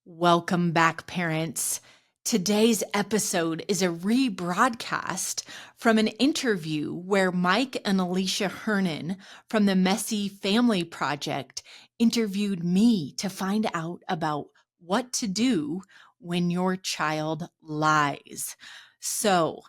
Welcome back, parents. Today's episode is a rebroadcast from an interview where Mike and Alicia Hernan from the Messy Family Project interviewed me to find out about what to do when your child lies. So,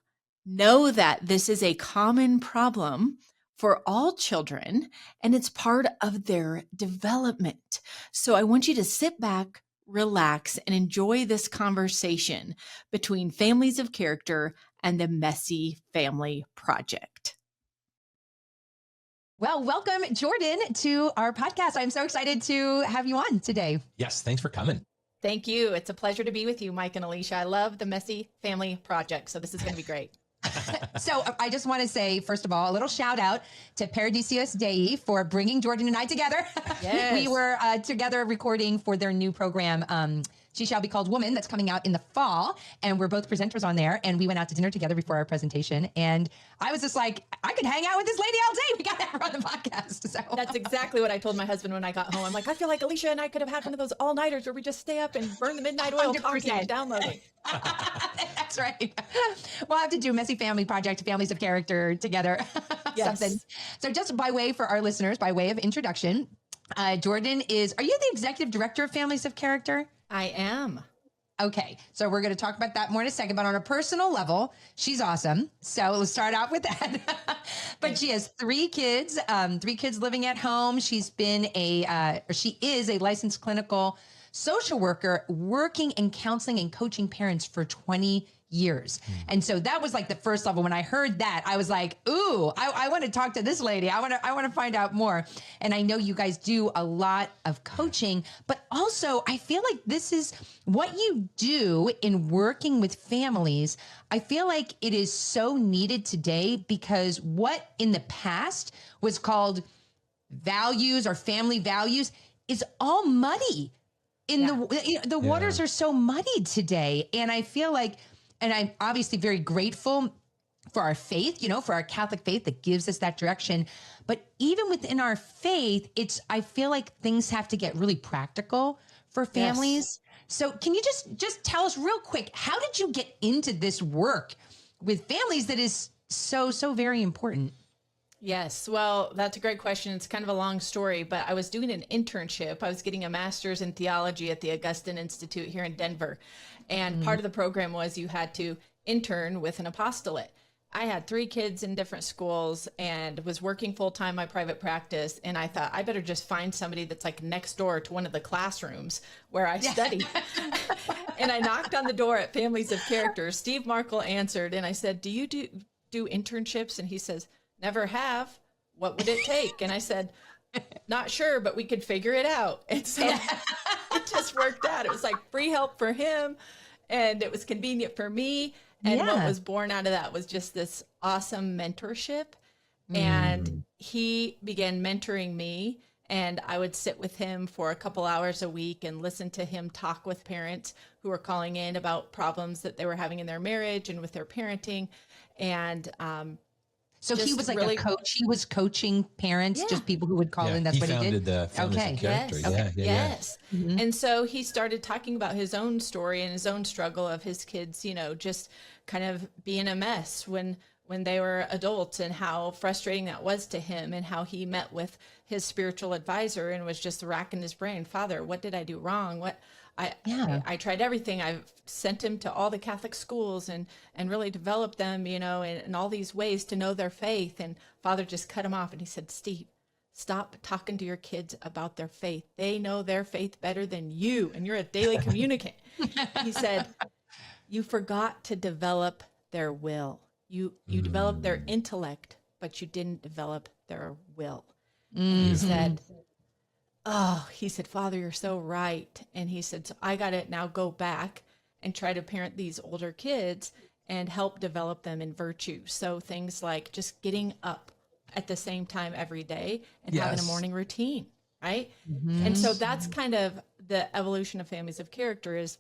know that this is a common problem for all children and it's part of their development. So, I want you to sit back, relax, and enjoy this conversation between Families of Character and the Messy Family Project. Well, welcome, Jordan, to our podcast. I'm so excited to have you on today. Yes, thanks for coming. Thank you. It's a pleasure to be with you, Mike and Alicia. I love the Messy Family Project, so this is going to be great. So I just want to say, first of all, a little shout out to Paradisios Dei for bringing Jordan and I together. Yes. We were together recording for their new program, She Shall Be Called Woman, that's coming out in the fall. And we're both presenters on there. And we went out to dinner together before our presentation. And I was just like, I could hang out with this lady all day. We got to have her on the podcast. So That's exactly what I told my husband when I got home. I'm like, I feel like Alicia and I could have had one of those all-nighters where we just stay up and burn the midnight oil 100%. talking and downloading. That's right. We'll have to do Messy Family Project, Families of Character together. Yes. Something. So just by way for our listeners, by way of introduction, Jordan are you the executive director of Families of Character? I am. Okay, so we're going to talk about that more in a second, but on a personal level, she's awesome. So let's start out with that. But she has three kids living at home. She is a licensed clinical social worker working and counseling and coaching parents for 20 years. And so that was like the first level. When I heard that, I was like, ooh, I want to talk to this lady. I want to find out more. And I know you guys do a lot of coaching, but also I feel like this is what you do in working with families. I feel like it is so needed today because what in the past was called values or family values is all muddy. The waters are so muddied today. And I feel like, and I'm obviously very grateful for our faith, for our Catholic faith that gives us that direction. But even within our faith, I feel like things have to get really practical for families. Yes. So can you just tell us real quick, how did you get into this work with families that is so very important? Yes. Well, that's a great question. It's kind of a long story, but I was doing an internship. I was getting a master's in theology at the Augustine Institute here in Denver. And part of the program was you had to intern with an apostolate. I had three kids in different schools and was working full-time my private practice. And I thought I better just find somebody that's like next door to one of the classrooms where I study. And I knocked on the door at Families of Character. Steve Markle answered. And I said, do you do internships? And he says, never have. What would it take? And I said, not sure, but we could figure it out. And so it just worked out. It was like free help for him and it was convenient for me. And what was born out of that was just this awesome mentorship. And he began mentoring me and I would sit with him for a couple hours a week and listen to him talk with parents who were calling in about problems that they were having in their marriage and with their parenting. And, so he was like a coach. He was coaching parents, just people who would call in. That's what he did. He founded the Families of Character. Yes. Mm-hmm. And so he started talking about his own story and his own struggle of his kids, just kind of being a mess when they were adults and how frustrating that was to him and how he met with his spiritual advisor and was just racking his brain. Father, what did I do wrong? I tried everything. I've sent him to all the Catholic schools and really developed them, in all these ways to know their faith. And Father just cut him off. And he said, Steve, stop talking to your kids about their faith. They know their faith better than you. And you're a daily communicant. He said, you forgot to develop their will. You developed their intellect, but you didn't develop their will. He said, Father, you're so right. And he said, so I got to now go back and try to parent these older kids and help develop them in virtue. So things like just getting up at the same time every day and having a morning routine, right? Mm-hmm. And so that's kind of the evolution of Families of Character is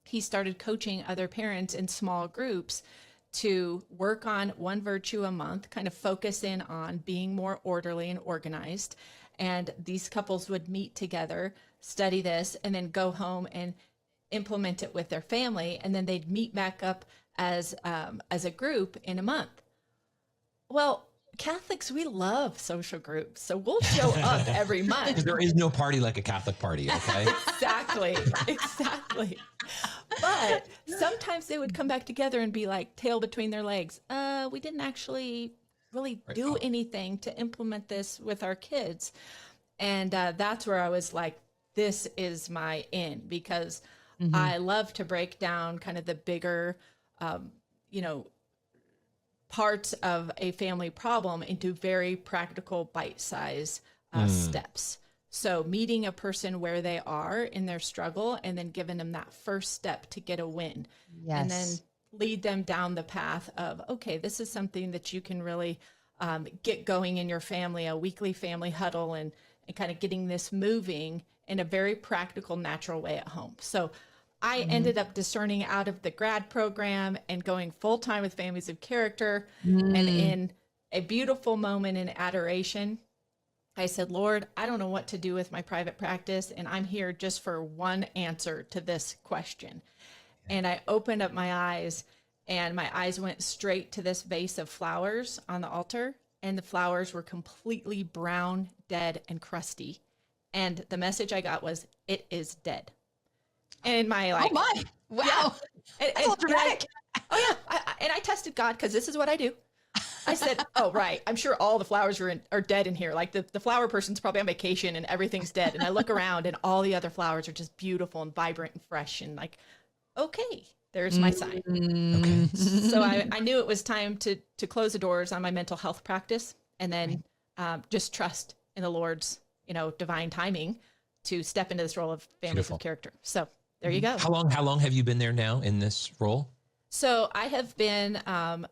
he started coaching other parents in small groups to work on one virtue a month, kind of focus in on being more orderly and organized. And these couples would meet together, study this, and then go home and implement it with their family, and then they'd meet back up as a group in a month. Well, Catholics, we love social groups, so we'll show up every month. There is no party like a Catholic party, okay? Exactly. But sometimes they would come back together and be like tail between their legs. We didn't actually really do anything to implement this with our kids. And that's where I was like, this is my in, because I love to break down kind of the bigger, parts of a family problem into very practical bite-sized steps. So meeting a person where they are in their struggle and then giving them that first step to get a win. Yes. And then lead them down the path of, okay, this is something that you can really get going in your family, a weekly family huddle, and kind of getting this moving in a very practical, natural way at home. So I ended up discerning out of the grad program and going full-time with Families of Character. And in a beautiful moment in adoration, I said, Lord, I don't know what to do with my private practice, and I'm here just for one answer to this question. And I opened up my eyes, and my eyes went straight to this vase of flowers on the altar, and the flowers were completely brown, dead, and crusty. And the message I got was, it is dead. And my oh my, wow. Yeah. That's a little dramatic. I tested God, because this is what I do. I said, oh, right. I'm sure all the flowers are dead in here. Like the flower person's probably on vacation and everything's dead. And I look around and all the other flowers are just beautiful and vibrant and fresh. And like, okay, there's my sign. Okay. So I knew it was time to close the doors on my mental health practice, and then just trust in the Lord's, divine timing to step into this role of Families of Character. So there you go. How long have you been there now in this role? So I have been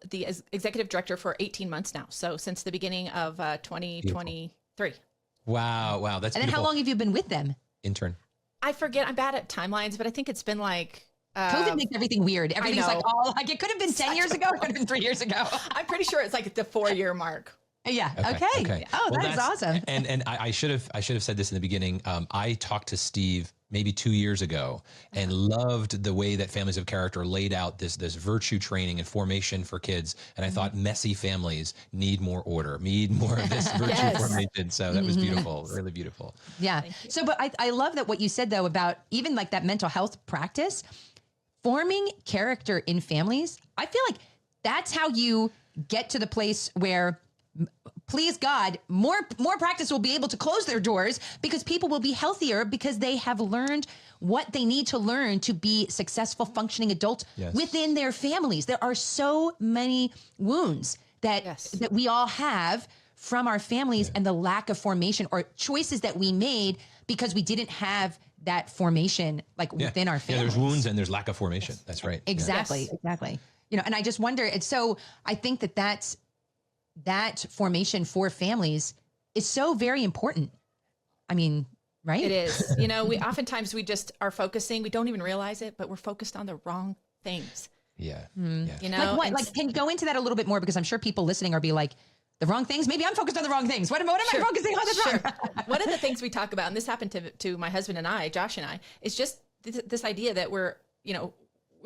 the executive director for 18 months now. So since the beginning of 2023. Beautiful. Wow. That's and then beautiful. how long have you been with them? Intern. I forget. I'm bad at timelines, but I think it's been like... COVID makes everything weird. Everything's like, it could have been 10 years ago. It could have been 3 years ago. I'm pretty sure it's like the 4-year mark. Yeah. Okay. Oh, well, that is awesome. And I should have said this in the beginning. I talked to Steve maybe 2 years ago and loved the way that Families of Character laid out this virtue training and formation for kids. And I thought messy families need more order, need more of this virtue formation. So that was beautiful, really beautiful. Yeah. So, but I love that what you said though about even like that mental health practice, forming character in families. I feel like that's how you get to the place where, please God, more practice will be able to close their doors, because people will be healthier because they have learned what they need to learn to be successful, functioning adults within their families. There are so many wounds that we all have from our families and the lack of formation or choices that we made because we didn't have that formation within our families. Yeah, there's wounds and there's lack of formation. That's right. Exactly. Exactly. And I just wonder, and so I think that formation for families is so very important. I mean, right? It is. We oftentimes we just are focusing, we don't even realize it, but we're focused on the wrong things. Yeah. Yeah. Like what? Can you go into that a little bit more? Because I'm sure people listening are be like, the wrong things? Maybe I'm focused on the wrong things. What am I focusing on that's wrong? One of the things we talk about, and this happened to my husband and I, Josh and I, is just this idea that we're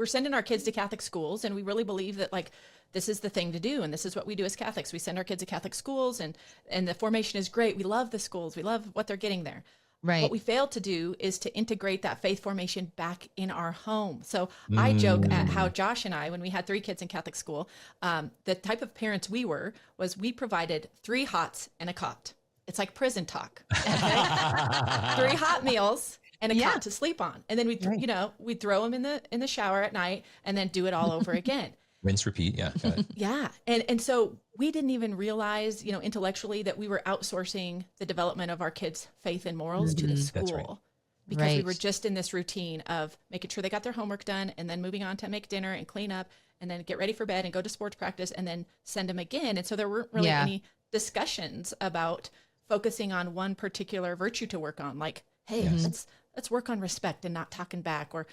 sending our kids to Catholic schools, and we really believe that this is the thing to do. And this is what we do as Catholics. We send our kids to Catholic schools, and the formation is great. We love the schools. We love what they're getting there. Right. What we failed to do is to integrate that faith formation back in our home. So I joke at how Josh and I, when we had 3 kids in Catholic school, the type of parents we we provided 3 hots and a cot. It's like prison talk. Okay? 3 hot meals and a cot to sleep on. And then we'd throw them in the shower at night and then do it all over again. Rinse, repeat. Yeah. Got it. Yeah. And so we didn't even realize, intellectually that we were outsourcing the development of our kids' faith and morals to the school. That's right. Because we were just in this routine of making sure they got their homework done and then moving on to make dinner and clean up and then get ready for bed and go to sports practice and then send them again. And so there weren't really any discussions about focusing on one particular virtue to work on. Like, hey, let's work on respect and not talking back, or,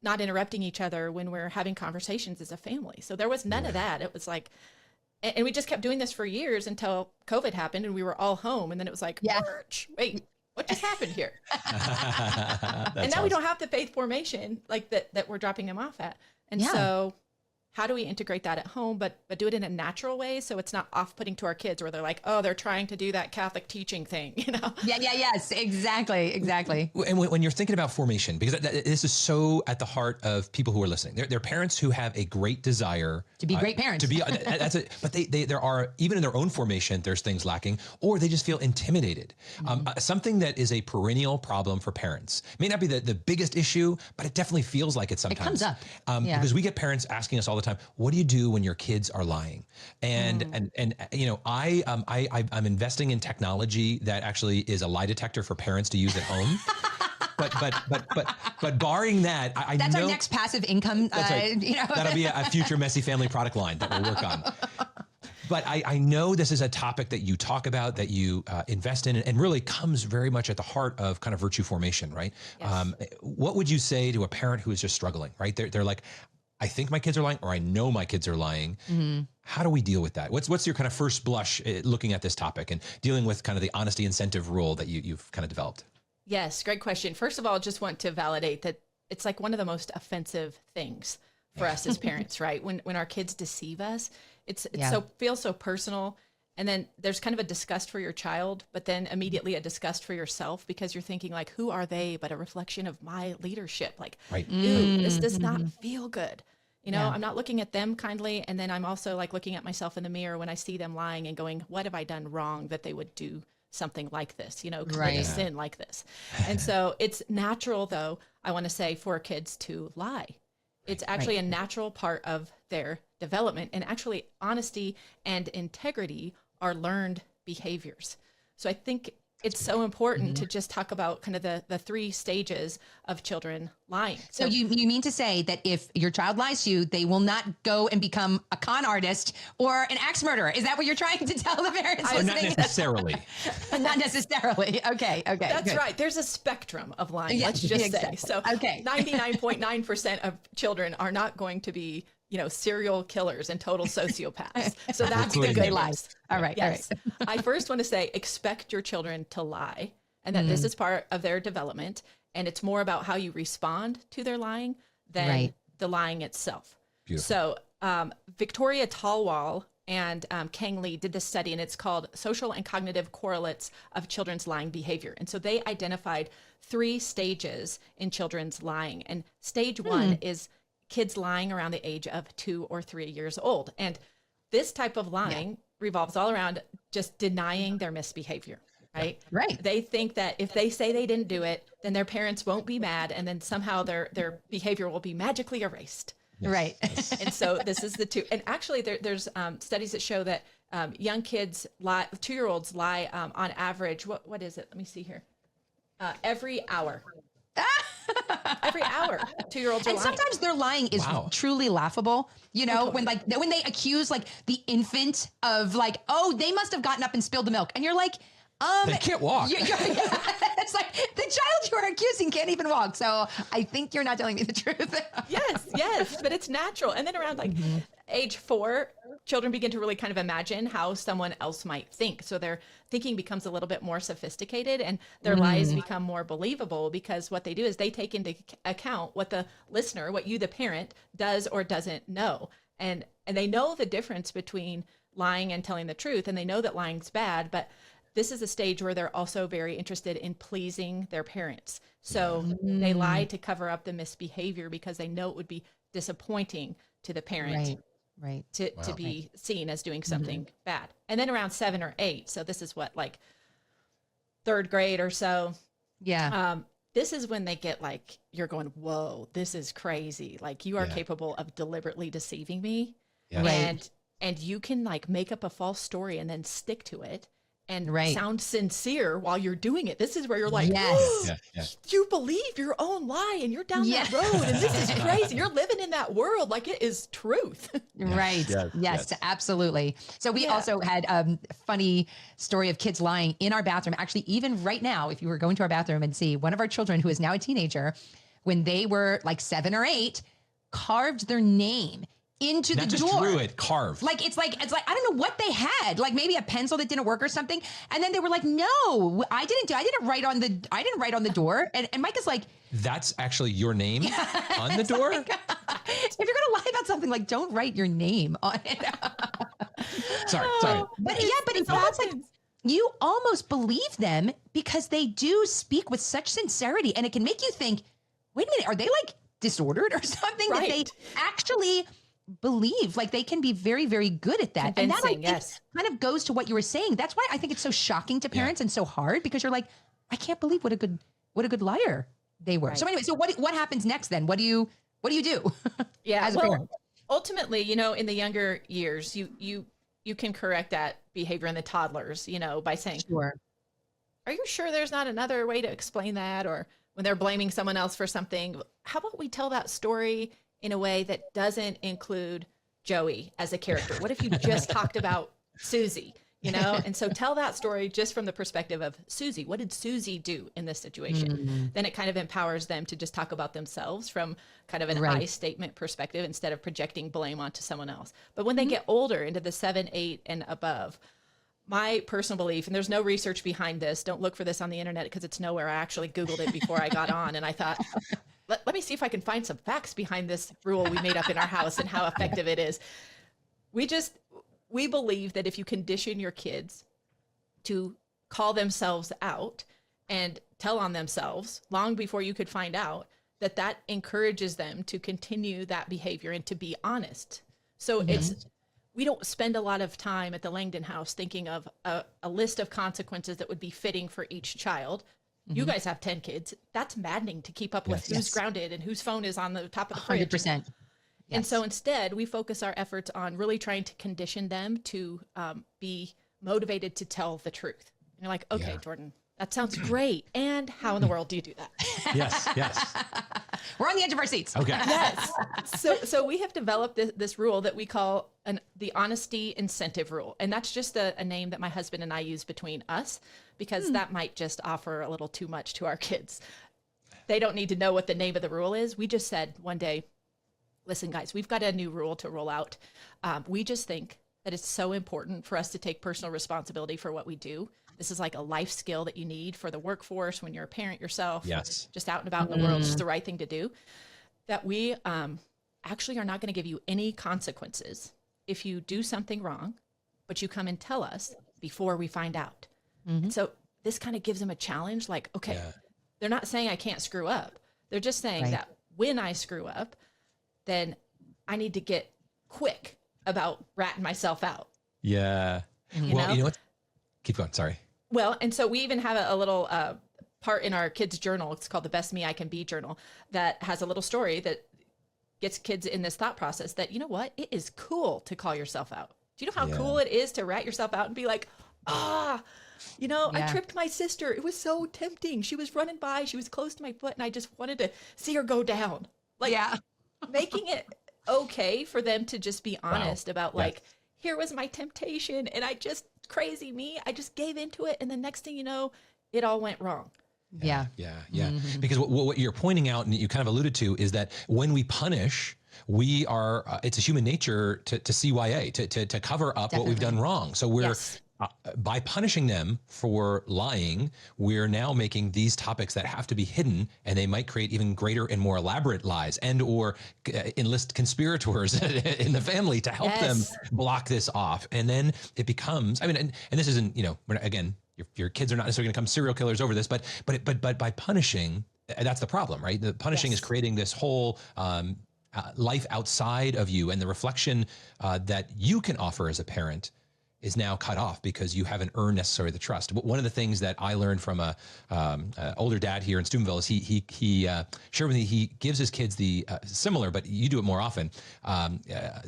not interrupting each other when we're having conversations as a family. So there was none of that. It was like, and we just kept doing this for years until COVID happened and we were all home. And then it was like, March, wait, what just happened here? That's And now we awesome. don't have the faith formation like that we're dropping them off at. And Yeah. so how do we integrate that at home, but do it in a natural way so it's not off-putting to our kids where they're like, oh, they're trying to do that Catholic teaching thing, you know? Yes, exactly. And when you're thinking about formation, because this is so at the heart of people who are listening, they're parents who have a great desire To be great parents. To be that's it. But there are, even in their own formation, there's things lacking, or they just feel intimidated. Something that is a perennial problem for parents may not be the biggest issue, but it definitely feels like it sometimes. It comes up. Because we get parents asking us all the time, what do you do when your kids are lying? And you know, I'm investing in technology that actually is a lie detector for parents to use at home. But barring that, I That's know our next passive income. that's right. You know, That'll be a future Messy Family product line that we'll work on. But I know this is a topic that you talk about, that you invest in, and really comes very much at the heart of kind of virtue formation, right? Yes. What would you say to a parent who is just struggling, right? They're like, I think my kids are lying, or I know my kids are lying. How do we deal with that? What's your kind of first blush looking at this topic and dealing with kind of the honesty incentive rule that you've kind of developed? Yes, great question. First of all, just want to validate that it's like one of the most offensive things for us as parents, right? When our kids deceive us, it's feels so personal. And then there's kind of a disgust for your child, but then immediately a disgust for yourself, because you're thinking like, who are they but a reflection of my leadership? Like, Right. ooh, this does not feel good. You know, Yeah. I'm not looking at them kindly. And then I'm also like looking at myself in the mirror when I see them lying and going, what have I done wrong that they would do something like this, you know, commit Right. a sin like this? And so it's natural, though, I want to say, for kids to lie. It's actually a natural part of their development. And actually, honesty and integrity are learned behaviors. So I think it's so important to just talk about kind of the three stages of children lying. So you mean to say that if your child lies to you, they will not go and become a con artist or an axe murderer? Is that what you're trying to tell the parents Or not listening? necessarily. Not necessarily. Okay. That's good. right. There's a spectrum of lying, Yeah, let's just exactly. say. So Okay. 99.9% of children are not going to be, you know, serial killers and total sociopaths. So that's the Including good you. lies. All right. Yes. I first want to say, expect your children to lie, and that this is part of their development. And it's more about how you respond to their lying than Right. the lying itself. Beautiful. So Victoria Talwal and Kang Lee did this study, and it's called Social and Cognitive Correlates of Children's Lying Behavior. And so they identified 3 stages in children's lying. And stage 1 is kids lying around the age of 2 or 3 years old. And this type of lying revolves all around just denying their misbehavior, right? Right. They think that if they say they didn't do it, then their parents won't be mad, and then somehow their behavior will be magically erased. Right. And so this is the 2. And actually there's studies that show that young kids lie, 2-year-olds lie on average. What is it? Let me see here. Every hour. Every hour, 2-year-olds are And lying. sometimes their lying is Wow. truly laughable. You know, when they accuse like the infant of like, oh, they must have gotten up and spilled the milk, and you're like, They can't walk. it's like the child you are accusing can't even walk. So I think you're not telling me the truth. Yes, but it's natural. And then around like age 4, children begin to really kind of imagine how someone else might think. So their thinking becomes a little bit more sophisticated, and their lies become more believable, because what they do is they take into account what the listener, what you, the parent, does or doesn't know. And they know the difference between lying and telling the truth, and they know that lying's bad, but this is a stage where they're also very interested in pleasing their parents. So they lie to cover up the misbehavior because they know it would be disappointing to the parent Right. to be seen as doing something bad. And then around 7 or 8, so this is what, like 3rd grade or so, Yeah. this is when they get like, you're going, whoa, this is crazy. Like, you are capable of deliberately deceiving me. Yeah. Right. And you can like make up a false story and then stick to it and Right. sound sincere while you're doing it. This is where you're like, Yes. you believe your own lie, and you're down Yeah. that road, and this is crazy. You're living in that world like it is truth. Right. Yes, absolutely. So we also had a funny story of kids lying in our bathroom. Actually, even right now, if you were going to our bathroom and see one of our children who is now a teenager, when they were like 7 or 8, carved their name into Not the just door. drew it, carved. Like it's like I don't know what they had. Like maybe a pencil that didn't work or something. And then they were like, "No, I didn't write on the door." And Mike is like, that's actually your name on the door? if you're gonna lie about something, like don't write your name on it. Sorry. But it's almost like you almost believe them because they do speak with such sincerity, and it can make you think, wait a minute, are they like disordered or something? Right. That they actually believe. Like they can be very, very good at that. And that I think kind of goes to what you were saying. That's why I think it's so shocking to parents and so hard, because you're like, I can't believe what a good liar they were. Right. So anyway, so what happens next then? What do you do? Yeah. As a parent? Ultimately, in the younger years, you can correct that behavior in the toddlers, by saying, sure. Are you sure there's not another way to explain that? Or when they're blaming someone else for something, how about we tell that story in a way that doesn't include Joey as a character? What if you just talked about Susie, And so tell that story just from the perspective of Susie. What did Susie do in this situation? Mm-hmm. Then it kind of empowers them to just talk about themselves from kind of an I statement perspective instead of projecting blame onto someone else. But when they get older, into the 7, 8, and above, my personal belief, and there's no research behind this, don't look for this on the internet because it's nowhere. I actually Googled it before I got on, and I thought, let me see if I can find some facts behind this rule we made up in our house and how effective it is. We believe that if you condition your kids to call themselves out and tell on themselves long before you could find out, that encourages them to continue that behavior and to be honest. So we don't spend a lot of time at the Langdon house thinking of a list of consequences that would be fitting for each child. Mm-hmm. You guys have 10 kids. That's maddening to keep up with who's grounded and whose phone is on the top of the fridge. 100%. Yes. And so instead, we focus our efforts on really trying to condition them to be motivated to tell the truth. And you're like, okay, Jordan, that sounds great. And how in the world do you do that? Yes. We're on the edge of our seats. Okay. Yes. So we have developed this rule that we call the honesty incentive rule. And that's just a name that my husband and I use between us, because that might just offer a little too much to our kids. They don't need to know what the name of the rule is. We just said one day, listen, guys, we've got a new rule to roll out. We just think that it's so important for us to take personal responsibility for what we do. This is like a life skill that you need for the workforce when you're a parent yourself. Yes. Just out and about in the world. It's just the right thing to do. That we actually are not going to give you any consequences if you do something wrong, but you come and tell us before we find out. Mm-hmm. So this kind of gives them a challenge. Like, okay, they're not saying I can't screw up. They're just saying that when I screw up, then I need to get quick about ratting myself out. Yeah. You know what? Keep going. Sorry. Well, and so we even have a little part in our kids' journal. It's called the Best Me I Can Be journal, that has a little story that gets kids in this thought process that, you know what? It is cool to call yourself out. Do you know how cool it is to rat yourself out and be like, I tripped my sister. It was so tempting. She was running by. She was close to my foot, and I just wanted to see her go down. Like, making it okay for them to just be honest about like, here was my temptation, and I just gave into it, and the next thing you know, it all went wrong. Yeah. Mm-hmm. Because what you're pointing out, and you kind of alluded to, is that when we punish, we are it's a human nature to CYA, to cover up what we've done wrong. So we're by punishing them for lying, we're now making these topics that have to be hidden, and they might create even greater and more elaborate lies, and or enlist conspirators in the family to help them block this off. And then it becomes, and this isn't, again, your kids are not necessarily going to become serial killers over this, but by punishing, that's the problem, right? The punishing is creating this whole life outside of you, and the reflection that you can offer as a parent is now cut off because you haven't earned necessarily the trust. One of the things that I learned from a older dad here in Steubenville is he shared with me, he gives his kids the similar, but you do it more often.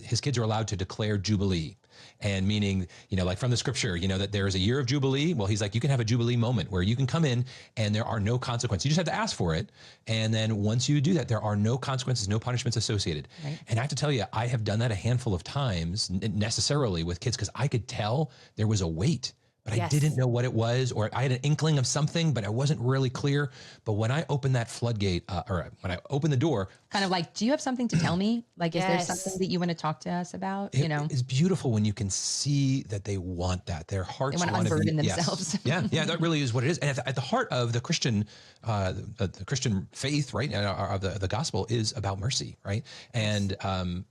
His kids are allowed to declare Jubilee. And meaning, like from the scripture, that there is a year of Jubilee. Well, he's like, you can have a Jubilee moment where you can come in and there are no consequences. You just have to ask for it. And then once you do that, there are no consequences, no punishments associated. Right. And I have to tell you, I have done that a handful of times necessarily with kids, because I could tell there was a weight but I didn't know what it was, or I had an inkling of something, but I wasn't really clear. But when I opened that floodgate, or when I opened the door, Kind of like, do you have something to tell me? Like, is there something that you want to talk to us about? it's beautiful when you can see that they want that. Their hearts want to want to unburden be, themselves. Yes. Yeah, that really is what it is. And at the heart of the Christian faith, right, of the gospel is about mercy, right? And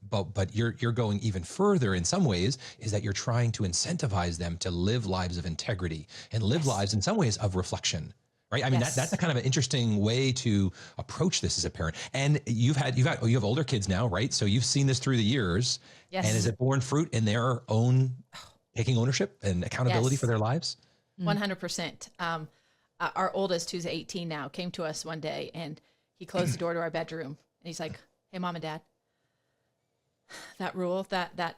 but you're going even further in some ways, is that you're trying to incentivize them to live lives of integrity and live lives in some ways of reflection. Right. I mean, that's a kind of an interesting way to approach this as a parent. And you have older kids now, right? So you've seen this through the years. Yes. And is it borne fruit in their own taking ownership and accountability for their lives? 100%. Our oldest, who's 18 now, came to us one day and he closed the door to our bedroom and he's like, "Hey, Mom and Dad, that rule that,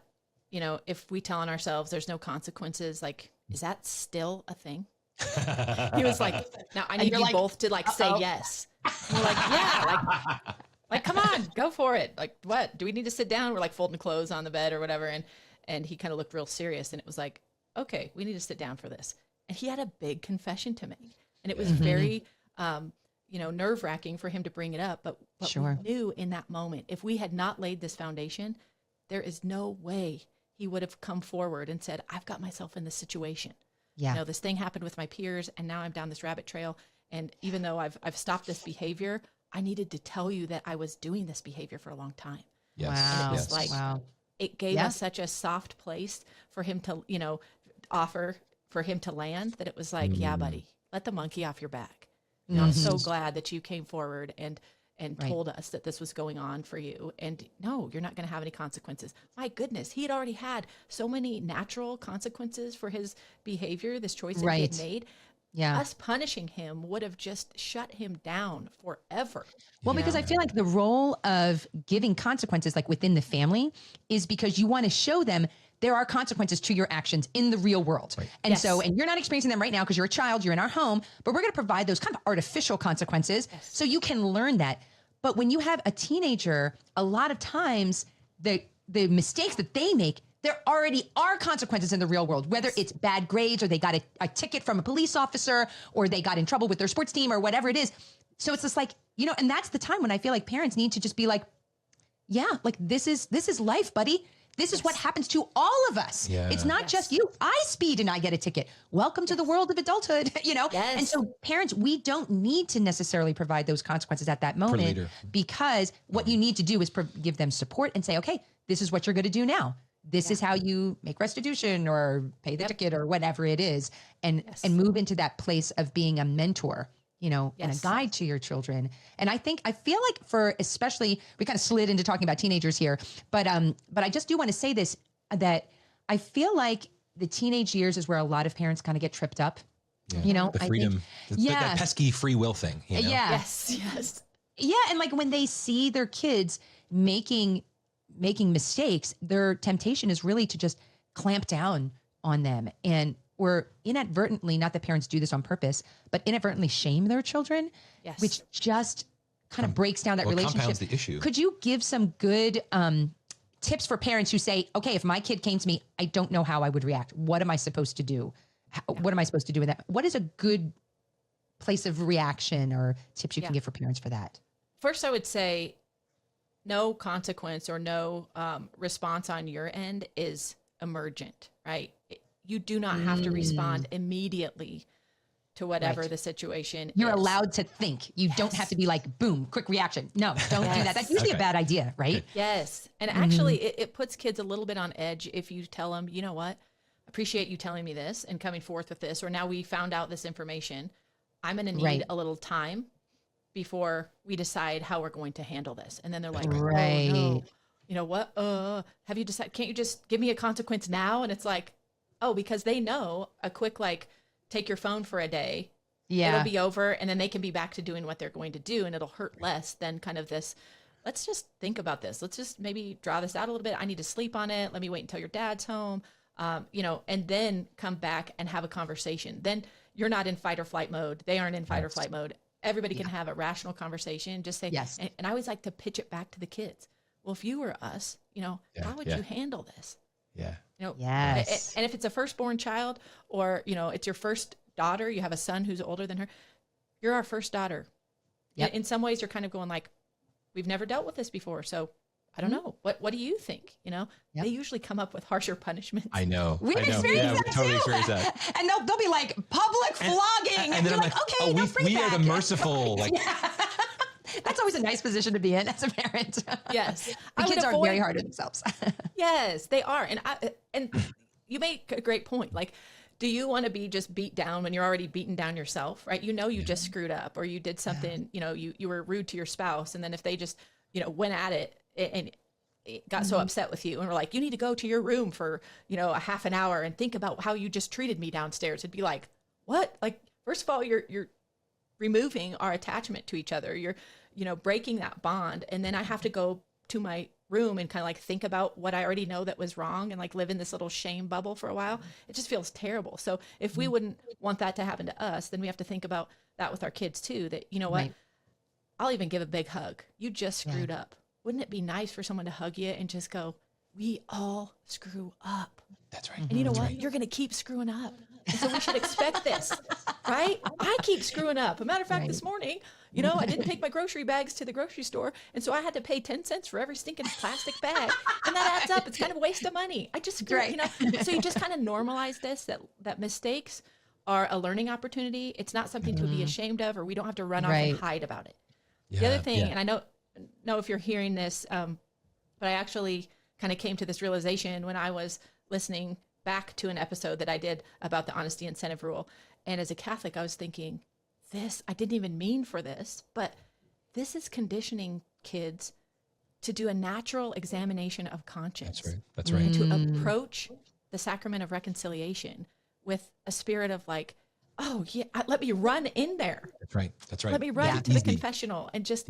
if we tell on ourselves, there's no consequences. Like, is that still a thing?" He was like, "Now I need you both to say yes." And we're like, "Yeah, like come on, go for it. Like, what? Do we need to sit down?" We're like folding clothes on the bed or whatever. And he kind of looked real serious. And it was like, "Okay, we need to sit down for this." And he had a big confession to make. And it was very, nerve wracking for him to bring it up. But we knew in that moment, if we had not laid this foundation, there is no way he would have come forward and said, "I've got myself in this situation. Yeah. This thing happened with my peers and now I'm down this rabbit trail. And even though I've stopped this behavior, I needed to tell you that I was doing this behavior for a long time." Yes. Wow. And it was it gave us such a soft place for him to, offer for him to land, that it was like, "Yeah, buddy, let the monkey off your back. I'm so glad that you came forward and told us that this was going on for you. And no, you're not going to have any consequences." My goodness, he had already had so many natural consequences for his behavior, this choice that he had made. Yeah. Us punishing him would have just shut him down forever. Well, because I feel like the role of giving consequences, like within the family, is because you want to show them there are consequences to your actions in the real world. Right. And and you're not experiencing them right now because you're a child, you're in our home, but we're going to provide those kind of artificial consequences so you can learn that. But when you have a teenager, a lot of times the mistakes that they make, there already are consequences in the real world, whether it's bad grades or they got a ticket from a police officer or they got in trouble with their sports team or whatever it is. So it's just like, and that's the time when I feel like parents need to just be like, yeah, like this is life, buddy. This is what happens to all of us. Yeah. It's not just you. I speed and I get a ticket. Welcome to the world of adulthood, Yes. And so parents, we don't need to necessarily provide those consequences at that moment, because what you need to do is give them support and say, "Okay, this is what you're going to do now. This is how you make restitution or pay the ticket or whatever it is," and move into that place of being a mentor, and a guide to your children. And I feel like especially, we kind of slid into talking about teenagers here, but I just do want to say this, that I feel like the teenage years is where a lot of parents kind of get tripped up. Yeah. The freedom, that pesky free will thing. Yeah. Yes. Yeah. And like when they see their kids making mistakes, their temptation is really to just clamp down on them, or inadvertently, not that parents do this on purpose, but inadvertently shame their children, which just kind of breaks down that relationship. Compounds the issue. Could you give some good tips for parents who say, "Okay, if my kid came to me, I don't know how I would react. What am I supposed to do? What am I supposed to do with that?" What is a good place of reaction or tips you can give for parents for that? First, I would say no consequence or no response on your end is emergent, right? You do not have to respond immediately to whatever the situation You're is. allowed to think. You don't have to be like, boom, quick reaction. No, don't do that. That's usually a bad idea, right? Yes. And actually, it puts kids a little bit on edge if you tell them, "You know what? Appreciate you telling me this and coming forth with this, or now we found out this information. I'm going to need a little time before we decide how we're going to handle this." And then they're like, "Oh, no. You know what? Have you decided? Can't you just give me a consequence now?" And it's like, oh, because they know a quick, take your phone for a day. Yeah. It'll be over. And then they can be back to doing what they're going to do. And it'll hurt less than kind of this, "Let's just think about this. Let's just maybe draw this out a little bit. I need to sleep on it. Let me wait until your dad's home." And then come back and have a conversation. Then you're not in fight or flight mode. They aren't in fight or flight mode. Everybody can have a rational conversation. Just say, and I always like to pitch it back to the kids. Well, if you were us, how would you handle this? Yeah. Yes. And if it's a firstborn child, or, it's your first daughter, you have a son who's older than her, you're our first daughter. Yep. In some ways, you're kind of going like, we've never dealt with this before. So I don't know. What do you think? They usually come up with harsher punishments. I know. We've I know. experienced that totally too. experienced that. And they'll be like public flogging. And then you're I'm like, okay, no free we are the back. merciful. Like, That's always a nice position to be in as a parent. Yes. The kids are very hard on themselves. Yes, they are. And you make a great point. Like, do you want to be just beat down when you're already beaten down yourself, right? You just screwed up, or you did something, you were rude to your spouse. And then if they just, went at it and got so upset with you and were like, you need to go to your room for, a half an hour and think about how you just treated me downstairs. It'd be like, what? Like, first of all, you're removing our attachment to each other. You're, breaking that bond. And then I have to go to my room and kind of like think about what I already know that was wrong and like live in this little shame bubble for a while. It just feels terrible. So if we wouldn't want that to happen to us, then we have to think about that with our kids too, that, what, Right. I'll even give a big hug. You just screwed up. Wouldn't it be nice for someone to hug you and just go, we all screw up. that's right. And you know That's what? right. You're going to keep screwing up. And so we should expect this, right? I keep screwing up. A matter of fact, Right. this morning, I didn't take my grocery bags to the grocery store. And so I had to pay 10 cents for every stinking plastic bag. And that adds up. It's kind of a waste of money. I just screwed, Right. So you just kind of normalize this, that mistakes are a learning opportunity. It's not something to be ashamed of, or we don't have to run off and Right. hide about it. Yeah, The other thing, yeah. and I know if you're hearing this, but I actually kind of came to this realization when I was listening back to an episode that I did about the honesty incentive rule. And as a Catholic, I was thinking, I didn't even mean for this, but this is conditioning kids to do a natural examination of conscience. That's right. That's right. And to approach the sacrament of reconciliation with a spirit of like, oh yeah, let me run in there. That's right. That's right. Let me run Yeah. to the Easy. confessional and just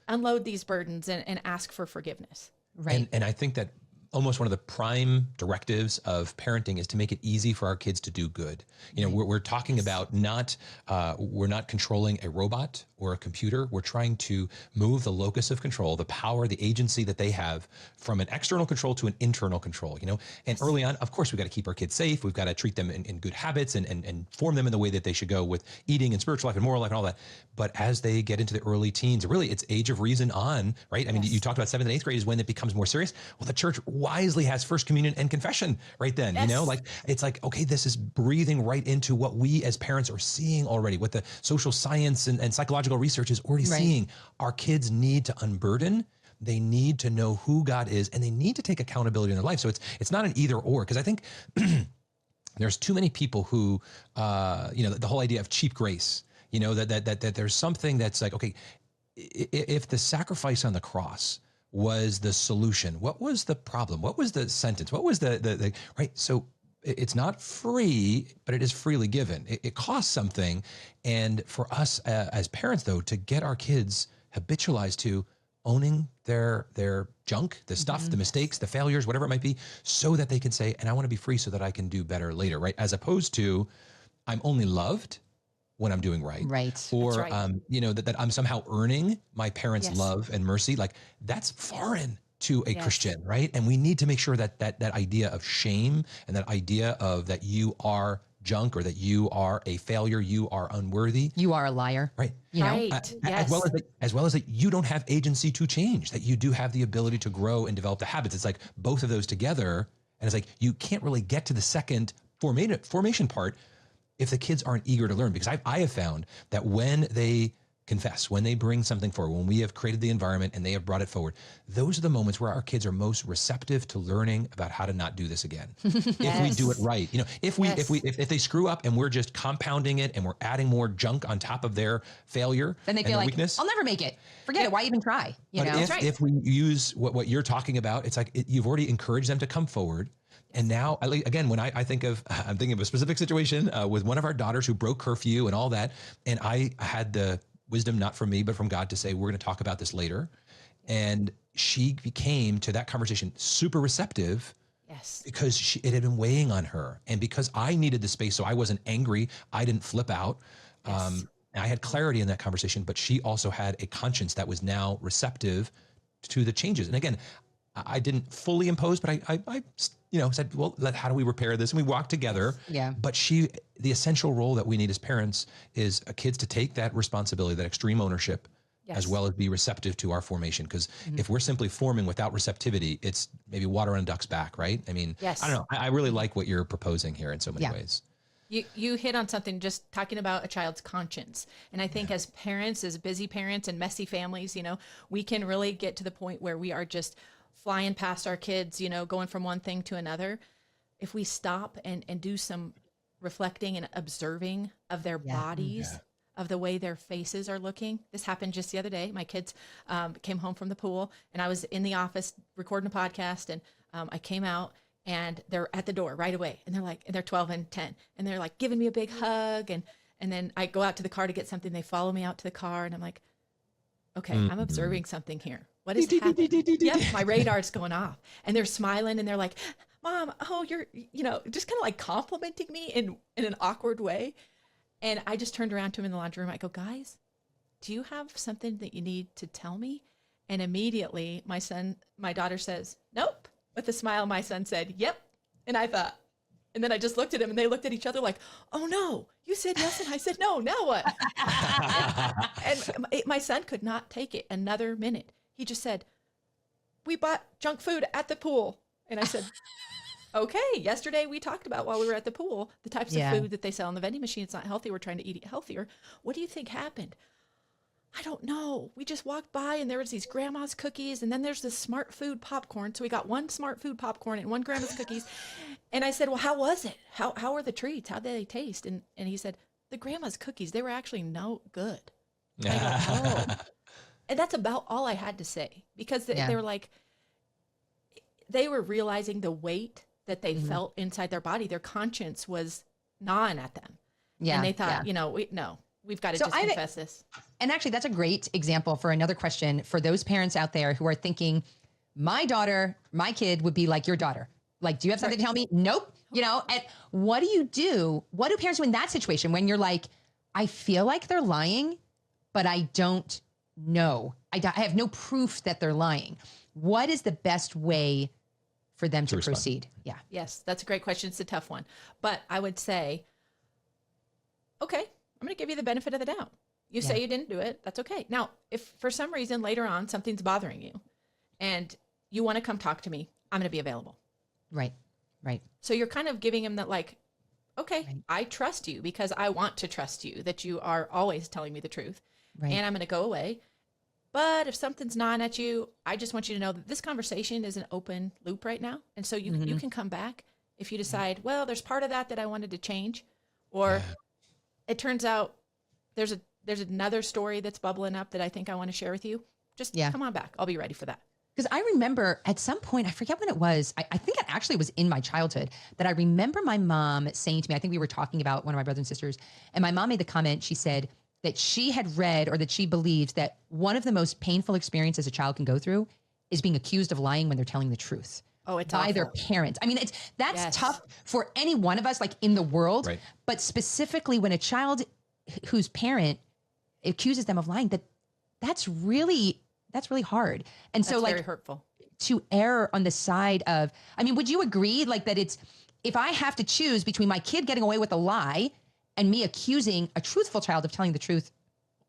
unload these burdens and ask for forgiveness. Right. And I think that almost one of the prime directives of parenting is to make it easy for our kids to do good. We're talking about we're not controlling a robot or a computer. We're trying to move the locus of control, the power, the agency that they have from an external control to an internal control, And early on, of course, we've got to keep our kids safe. We've got to treat them in good habits and form them in the way that they should go with eating and spiritual life and moral life and all that. But as they get into the early teens, really it's age of reason on, right? I mean, you talked about 7th and 8th grade is when it becomes more serious. Well, the church wisely has first communion and confession right then, like it's like, okay, this is breathing right into what we as parents are seeing already, what the social science and psychological research is already seeing. Our kids need to unburden. They need to know who God is, and they need to take accountability in their life. So it's not an either or, because I think there's too many people who, the whole idea of cheap grace, that there's something that's like, okay, if the sacrifice on the cross was the solution, what was the problem? What was the sentence? What was the right? So it's not free, but it is freely given. It costs something. And for us as parents, though, to get our kids habitualized to owning their junk, the stuff, the mistakes, the failures, whatever it might be, so that they can say, and I want to be free so that I can do better later, right? As opposed to, I'm only loved when I'm doing right. Right. Or, That's right. that I'm somehow earning my parents' Yes. love and mercy. Like, that's foreign to a Yes. Christian, right? And we need to make sure that idea of shame and that idea of that you are junk or that you are a failure, you are unworthy, You are a liar. right? Right. As well as that you don't have agency to change, that you do have the ability to grow and develop the habits. It's like both of those together. And it's like, you can't really get to the second formation part if the kids aren't eager to learn, because I have found that when they confess, when they bring something forward, when we have created the environment and they have brought it forward, those are the moments where our kids are most receptive to learning about how to not do this again. If we do it right, if they screw up and we're just compounding it and we're adding more junk on top of their failure Then they and feel their like, weakness. I'll never make it. Forget it. Why even try? But if we use what you're talking about, it's like you've already encouraged them to come forward. And now, again, when I'm thinking of a specific situation with one of our daughters who broke curfew and all that, and I had the wisdom, not from me, but from God, to say, we're going to talk about this later. And she became, to that conversation, super receptive. Yes. Because it had been weighing on her. And because I needed the space, so I wasn't angry, I didn't flip out. Yes. I had clarity in that conversation, but she also had a conscience that was now receptive to the changes. And again, I didn't fully impose, but I said, well, how do we repair this? And we walked together. Yeah. But the essential role that we need as parents is kids to take that responsibility, that extreme ownership, as well as be receptive to our formation. Because if we're simply forming without receptivity, it's maybe water on a duck's back, right? I mean, I don't know. I really like what you're proposing here in so many ways. You hit on something, just talking about a child's conscience. And I think as parents, as busy parents and messy families, we can really get to the point where we are just flying past our kids, going from one thing to another. If we stop and do some reflecting and observing of their bodies, of the way their faces are looking. This happened just the other day. My kids came home from the pool, and I was in the office recording a podcast, and I came out, and they're at the door right away. And they're 12 and 10, and they're like giving me a big hug. And then I go out to the car to get something. They follow me out to the car, and I'm like, okay, I'm observing something here. What is happening? Yep, my radar's going off, and they're smiling, and they're like, Mom, oh, you're, just kind of like complimenting me in an awkward way. And I just turned around to him in the laundry room. I go, guys, do you have something that you need to tell me? And immediately my daughter says, nope. With a smile, my son said, yep. And I thought, and then I just looked at him, and they looked at each other like, oh no, you said yes. And I said, no, now what? and my son could not take it another minute. He just said, we bought junk food at the pool. And I said, okay, yesterday we talked about while we were at the pool, the types of food that they sell in the vending machine. It's not healthy. We're trying to eat it healthier. What do you think happened? I don't know. We just walked by, and there was these grandma's cookies, and then there's this smart food popcorn. So we got one smart food popcorn and one grandma's cookies. And I said, well, how was it? How were the treats? How did they taste? And he said, the grandma's cookies, they were actually no good. I go, oh. And that's about all I had to say, because they were like, they were realizing the weight that they felt inside their body. Their conscience was gnawing at them. Yeah. And they thought, we've got to just confess this. And actually, that's a great example for another question for those parents out there who are thinking, my kid would be like your daughter. Like, do you have something to tell me? Nope. And what do you do? What do parents do in that situation when you're like, I feel like they're lying, but I don't know. I have no proof that they're lying. What is the best way for them to proceed? Yeah. Yes, that's a great question. It's a tough one. But I would say, okay, I'm going to give you the benefit of the doubt. You say you didn't do it. That's okay. Now, if for some reason later on something's bothering you and you want to come talk to me, I'm going to be available. Right. So you're kind of giving him that, like, okay, I trust you because I want to trust you, that you are always telling me the truth. Right. And I'm going to go away. But if something's gnawing at you, I just want you to know that this conversation is an open loop right now. And so you can come back if you decide, well, there's part of that I wanted to change, or it turns out there's another story that's bubbling up that I think I want to share with you. Just come on back. I'll be ready for that. Because I remember at some point, I forget when it was, I think it actually was in my childhood, that I remember my mom saying to me, I think we were talking about one of my brothers and sisters, and my mom made the comment, she said that she had read, or that she believed that one of the most painful experiences a child can go through is being accused of lying when they're telling the truth. Oh, it's by awful. Their parents. I mean, that's tough for any one of us, like in the world, but specifically when a child whose parent accuses them of lying, that's really hard. And so, like, very hurtful to err on the side of, I mean, would you agree, like, that if I have to choose between my kid getting away with a lie and me accusing a truthful child of telling the truth,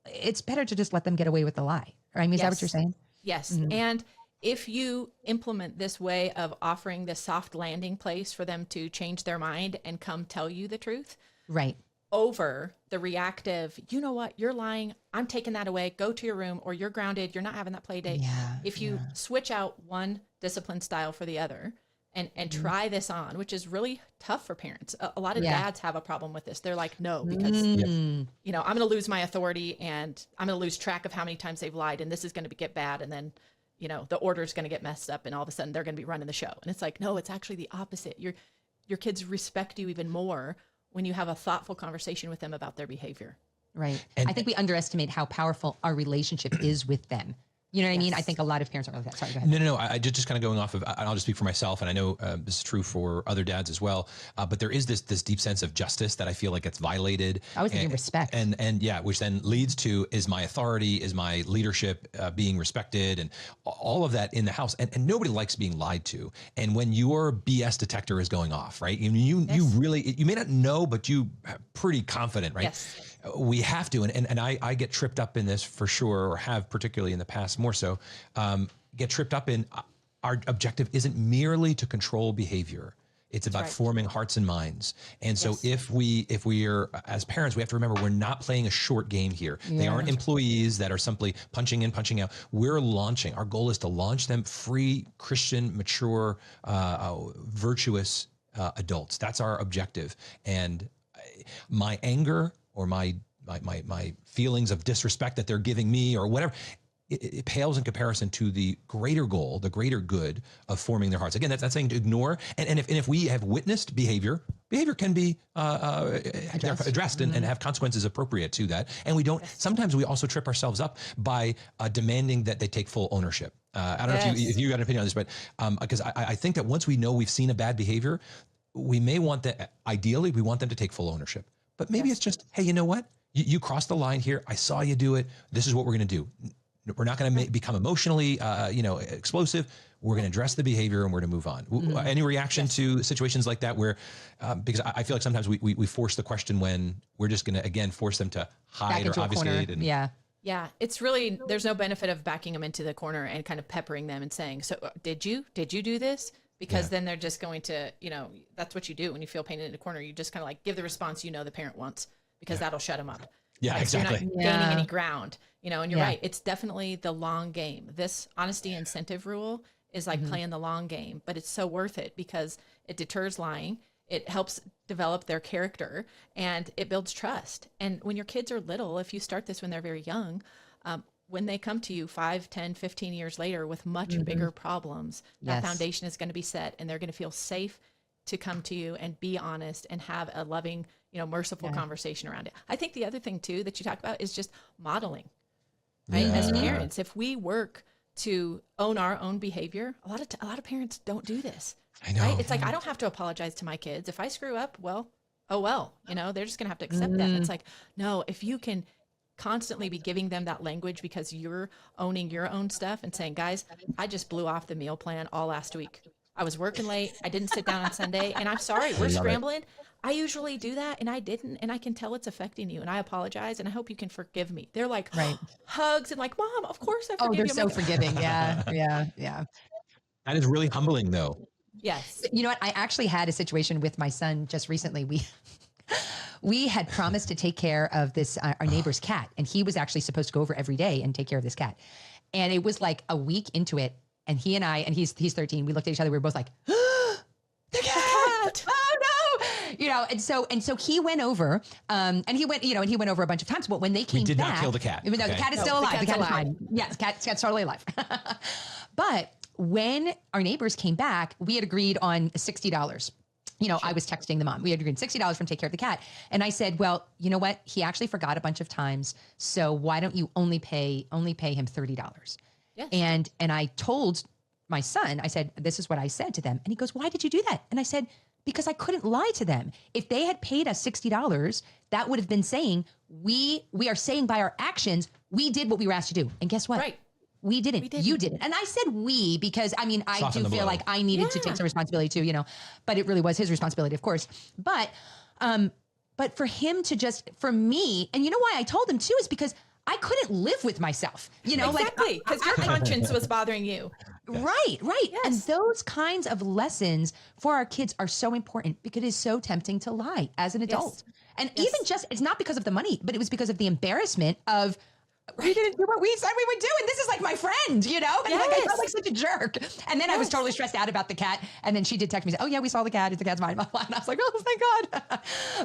it's better to just let them get away with the lie. I mean, is that what you're saying? Yes. Mm-hmm. And if you implement this way of offering this soft landing place for them to change their mind and come tell you the truth, right, over the reactive, you know what, you're lying, I'm taking that away, go to your room, or you're grounded, you're not having that play date. If you switch out one discipline style for the other and try this on, which is really tough for parents. A lot of dads have a problem with this. They're like, no, because I'm going to lose my authority, and I'm going to lose track of how many times they've lied, and this is going to get bad, and then the order is going to get messed up, and all of a sudden they're going to be running the show. And it's like, no, it's actually the opposite. Your kids respect you even more when you have a thoughtful conversation with them about their behavior. Right. And I think we underestimate how powerful our relationship is with them. You know what I mean? Yes. I think a lot of parents aren't like that. Sorry, go ahead. No. I just kind of going off of, I'll just speak for myself, and I know this is true for other dads as well. But there is this deep sense of justice that I feel like it's violated. I was thinking respect. And yeah, which then leads to, is my authority, is my leadership being respected, and all of that in the house. And nobody likes being lied to. And when your BS detector is going off, right? You really, you may not know, but you are pretty confident, right? Yes. We have to, and I get tripped up in this for sure, or have particularly in the past more so, get tripped up in our objective isn't merely to control behavior. It's about forming hearts and minds. And so if we are, as parents, we have to remember we're not playing a short game here. They aren't employees that are simply punching in, punching out. We're launching. Our goal is to launch them free, Christian, mature, virtuous adults. That's our objective. And my anger or my feelings of disrespect that they're giving me or whatever, it pales in comparison to the greater goal, the greater good of forming their hearts. Again, that's not saying to ignore. And if we have witnessed behavior can be addressed and have consequences appropriate to that. And we don't. Sometimes we also trip ourselves up by demanding that they take full ownership. I don't know if you got an opinion on this, but because I think that once we know we've seen a bad behavior, we may want that. Ideally, we want them to take full ownership. But maybe it's just, hey, you know what? You crossed the line here. I saw you do it. This is what we're going to do. We're not going to become emotionally, explosive. We're going to address the behavior and we're going to move on. Any reaction to situations like that where, because I feel like sometimes we force the question when we're just going to, again, force them to hide or obfuscate. And, Yeah, it's really, there's no benefit of backing them into the corner and kind of peppering them and saying, so did you do this? Because then they're just going to, that's what you do when you feel painted in a corner. You just kind of like give the response the parent wants, because that'll shut them up. Yeah, right? exactly. So you're not gaining any ground, and you're right. It's definitely the long game. This honesty incentive rule is like playing the long game, but it's so worth it because it deters lying. It helps develop their character and it builds trust. And when your kids are little, if you start this when they're very young, when they come to you 5, 10, 15 years later with much bigger problems, that foundation is going to be set and they're going to feel safe to come to you and be honest and have a loving, merciful conversation around it. I think the other thing too that you talk about is just modeling, right? As parents, if we work to own our own behavior, a lot of parents don't do this. I know. Right? It's like, I don't have to apologize to my kids. If I screw up, well, oh well, they're just going to have to accept that. And it's like, no, if you can constantly be giving them that language because you're owning your own stuff and saying, guys, I just blew off the meal plan all last week. I was working late. I didn't sit down on Sunday and I'm sorry. We're scrambling. I usually do that and I didn't, and I can tell it's affecting you and I apologize and I hope you can forgive me. They're like hugs and like, Mom, of course I forgive you. Oh, they're so forgiving. Yeah. That is really humbling though. Yes. You know what? I actually had a situation with my son just recently. We had promised to take care of this, our neighbor's cat. And he was actually supposed to go over every day and take care of this cat. And it was like a week into it. And he and I, and he's 13, we looked at each other. We were both like, the cat. Oh no. And so he went over, and he went over a bunch of times. But when they came back, we did not kill the cat. No, the cat is still alive. The cat is fine. Yes, cat's totally alive. But when our neighbors came back, we had agreed on $60. I was texting the mom. We had agreed $60 from take care of the cat. And I said, well, you know what? He actually forgot a bunch of times. So why don't you only pay him $30? Yes. And I told my son, I said, this is what I said to them. And he goes, why did you do that? And I said, because I couldn't lie to them. If they had paid us $60, that would have been saying, we are saying by our actions, we did what we were asked to do. And guess what? Right. We didn't. You didn't. And I said we because, I do feel like I needed to take some responsibility too, but it really was his responsibility, of course. But for him to for me, and you know why I told him too, is because I couldn't live with myself, exactly, because your conscience was bothering you. Right. Yes. And those kinds of lessons for our kids are so important because it is so tempting to lie as an adult. Yes. And even it's not because of the money, but it was because of the embarrassment of, we didn't do what we said we would do. And this is like my friend, And I felt like such a jerk. And then I was totally stressed out about the cat. And then she did text me, oh yeah, we saw the cat. The cat's mine. And I was like, oh, thank God.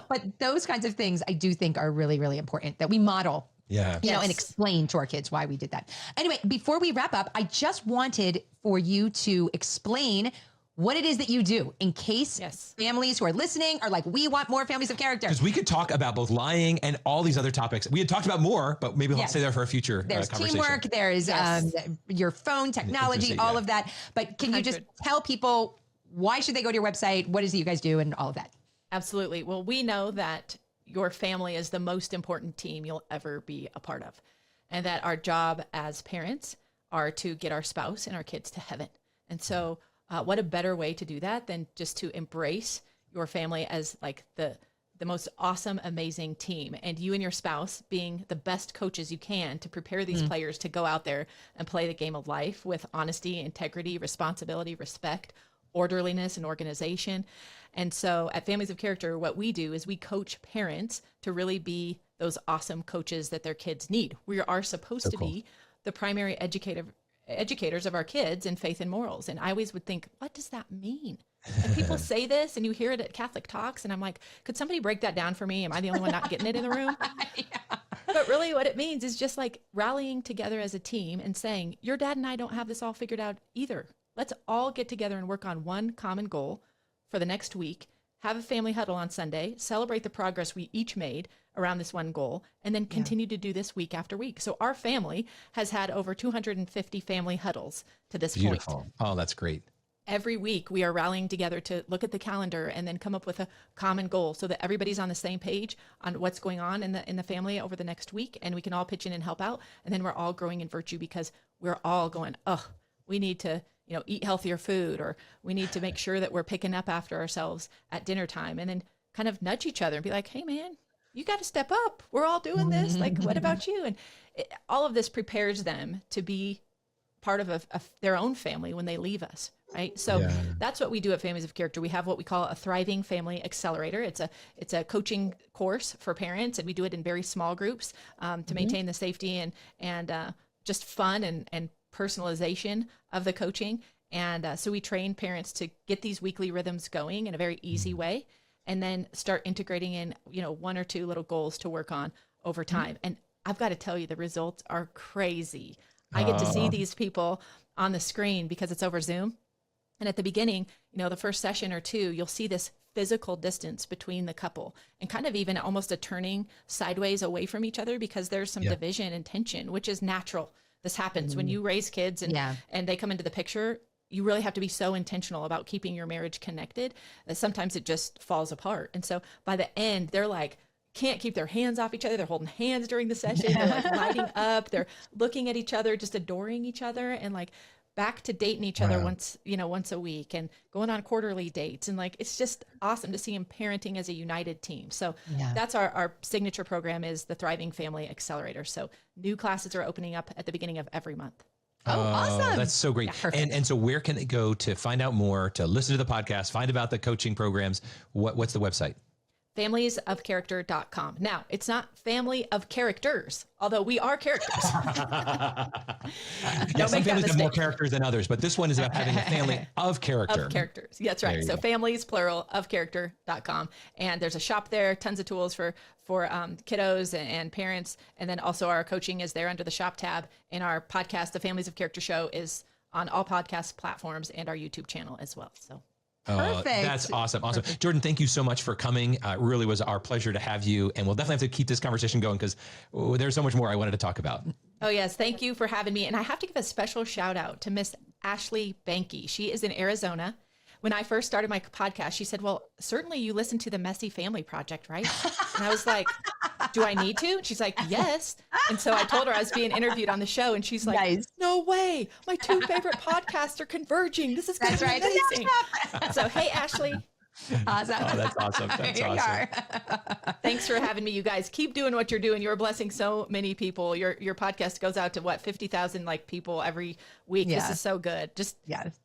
But those kinds of things I do think are really, really important that we model. Yeah. And explain to our kids why we did that. Anyway, before we wrap up, I just wanted for you to explain what it is that you do in case Yes. families who are listening are like, we want more families of character. Because we could talk about both lying and all these other topics. We had talked about more, but maybe we'll Yes. stay there for a future There's conversation. teamwork, there's Yes. your phone technology, Interesting, all yeah. of that. But can you just 100. tell people, why should they go to your website? What is it you guys do and all of that? Absolutely. Well, we know that your family is the most important team you'll ever be a part of, and that our job as parents are to get our spouse and our kids to heaven. And so what a better way to do that than just to embrace your family as like the most awesome, amazing team, and you and your spouse being the best coaches you can to prepare these players to go out there and play the game of life with honesty, integrity, responsibility, respect, orderliness, and organization. And so at Families of Character, what we do is we coach parents to really be those awesome coaches that their kids need. We are supposed to be the primary educators of our kids in faith and morals. And I always would think, what does that mean? And people say this and you hear it at Catholic talks. And I'm like, could somebody break that down for me? Am I the only one not getting it in the room? But really what it means is just like rallying together as a team and saying, your dad and I don't have this all figured out either. Let's all get together and work on one common goal for the next week, have a family huddle on Sunday, celebrate the progress we each made around this one goal, and then continue to do this week after week. So our family has had over 250 family huddles to this Beautiful. point. Oh, that's great. Every week we are rallying together to look at the calendar and then come up with a common goal so that everybody's on the same page on what's going on in the family over the next week, and we can all pitch in and help out. And then we're all growing in virtue because we're all going, oh, we need to eat healthier food, or we need to make sure that we're picking up after ourselves at dinner time, and then kind of nudge each other and be like, hey man, you got to step up. We're all doing this. Like, what about you? And all of this prepares them to be part of their own family when they leave us. Right. So that's what we do at Families of Character. We have what we call a Thriving Family Accelerator. It's a coaching course for parents, and we do it in very small groups to maintain the safety and just fun and personalization of the coaching. And so we train parents to get these weekly rhythms going in a very easy way, and then start integrating in, one or two little goals to work on over time. And I've got to tell you, the results are crazy. I get to see these people on the screen because it's over Zoom. And at the beginning, the first session or two, you'll see this physical distance between the couple, and kind of even almost a turning sideways away from each other because there's some division and tension, which is natural. This happens when you raise kids and they come into the picture. You really have to be so intentional about keeping your marriage connected that sometimes it just falls apart. And so by the end, they're like, can't keep their hands off each other. They're holding hands during the session. They're like lighting up. They're looking at each other, just adoring each other, and like back to dating each other once a week, and going on quarterly dates. And like, it's just awesome to see them parenting as a united team. So that's our signature program, is the Thriving Family Accelerator. So new classes are opening up at the beginning of every month. Oh, awesome. That's so great. Yeah, and so where can they go to find out more, to listen to the podcast, find about the coaching programs? What's the website? Familiesofcharacter.com. Now, it's not family of characters, although we are characters. Some families have more characters than others, but this one is about having a family of character. Of characters. That's right. So families, plural, of character.com. And there's a shop there, tons of tools for kiddos and parents. And then also our coaching is there under the shop tab. And our podcast, The Families of Character Show, is on all podcast platforms and our YouTube channel as well. So. Perfect. That's awesome. Awesome. Jordan, thank you so much for coming. It really was our pleasure to have you. And we'll definitely have to keep this conversation going because there's so much more I wanted to talk about. Oh, yes. Thank you for having me. And I have to give a special shout out to Miss Ashley Banky. She is in Arizona. When I first started my podcast, she said, well, certainly you listen to the Messy Family Project, right? And I was like, do I need to? And she's like, yes. And so I told her I was being interviewed on the show, and she's like, Nice. No way. My two favorite podcasts are converging. This is going to be amazing. So, hey, Ashley. Awesome. Oh, that's awesome. That's Here you awesome. are. Thanks for having me. You guys keep doing what you're doing. You're blessing so many people. Your podcast goes out to 50,000 people every week. Yeah. This is so good. Just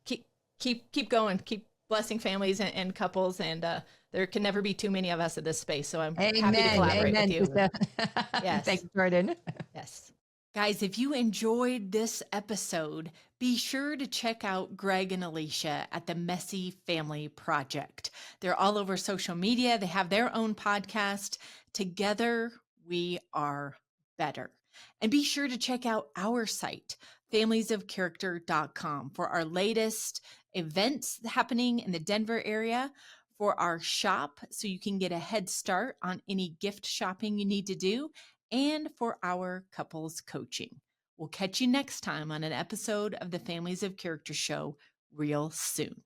keep going. Keep blessing families and couples. And there can never be too many of us in this space. So I'm happy to collaborate with you. Yes. Thanks, Jordan. Yes. Guys, if you enjoyed this episode, be sure to check out Greg and Alicia at the Messy Family Project. They're all over social media. They have their own podcast. Together, we are better. And be sure to check out our site, familiesofcharacter.com for our latest events happening in the Denver area, for our shop so you can get a head start on any gift shopping you need to do, and for our couples coaching. We'll catch you next time on an episode of the Families of Character Show real soon.